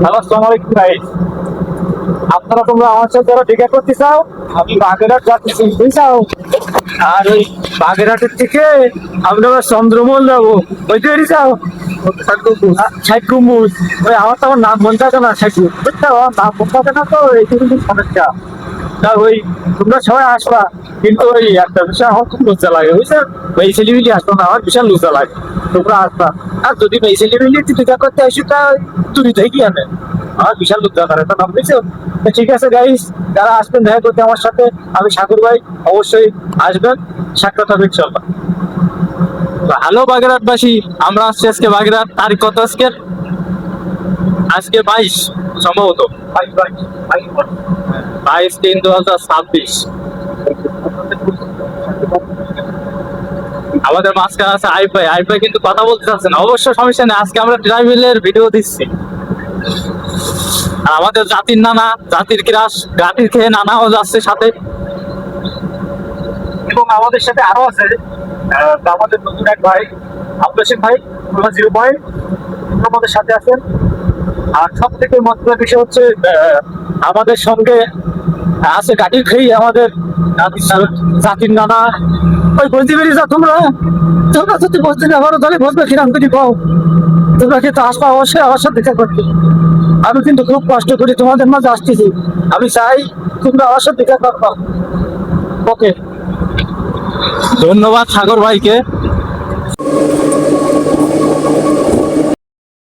Hello, আসসালামু আলাইকুম guys. আপনারা তোমরা আমার সাথে যারা দেখা করতে চাও, আমি বাগেরহাট যাচ্ছি, বুঝছাও? আর ওই বাগেরহাটের থেকে আমরা চন্দ্রমোহন যাবো, বুঝতে পেরেছাও? ষাট গম্বুজ। ওই আমার তো আমার নাম মনে থাকে না, ষাট বুঝছো? আমার নাম মনে থাকে না, তো এই কিন্তু সমস্যা। তা ওই তোমরা সবাই আসবা, কিন্তু ওই একটা বিষয় আমার খুব লজ্জা লাগে, বুঝছো? এই ছেলেমিলি আসতো না, আমার বিশাল লজ্জা লাগে। তোমরা আসবা। আর যদি এই ছেলেমিলি দেখা করতে আসি, তা তুমি দেখি আনে আমার বিশাল লজ্জা করে, তো নাম বুঝছো? তো ঠিক আছে গাইস, যারা আসবেন দেখা করতে আমার সাথে, আমি সাগর ভাই, অবশ্যই আসবেন, সাক্ষাৎ হবে ইনশাল্লাহ। হ্যালো বাগেরহাটবাসী, আমরা আসছি আজকে বাগেরহাট। তারিখ কত আজকে? আজকে 22 সম্ভবত, 22/3/2026। আমাদের মাঝখানে আছে আইফ ভাই। আইফ ভাই কিন্তু কথা বলতে চাচ্ছে না, অবশ্য সমস্যা নেই, আজকে আমরা ট্রাইবেলের ভিডিও দিচ্ছি। আর আমাদের জাতির নানা, জাতির ক্রাশ, গাটির খেয়ে নানাও যাচ্ছে সাথে। এবং আমাদের সাথে আরো আছে আমাদের নতুন এক ভাই, আব্বাসিক ভাই, 0 পয়েন্ট, আমাদের সাথে আছেন। আর সব থেকে মজার বিষয় হচ্ছে আমাদের সঙ্গে আছে গাড়ির খেয়ে আমাদের জাতির নানা। ওই বলতে পেরেছ তোমরা? তোমরা যদি বলতে না পারো তাহলে বলবে কিরাম তুমি পাও। তোমরা কিন্তু আসবা অবশ্যই আমার সাথে দেখা করতে। আমি কিন্তু খুব কষ্ট করি তোমাদের মাঝে আসতেছি, আমি চাই তোমরা আমার সাথে দেখা করবা। ওকে, ধন্যবাদ সাগর ভাইকে।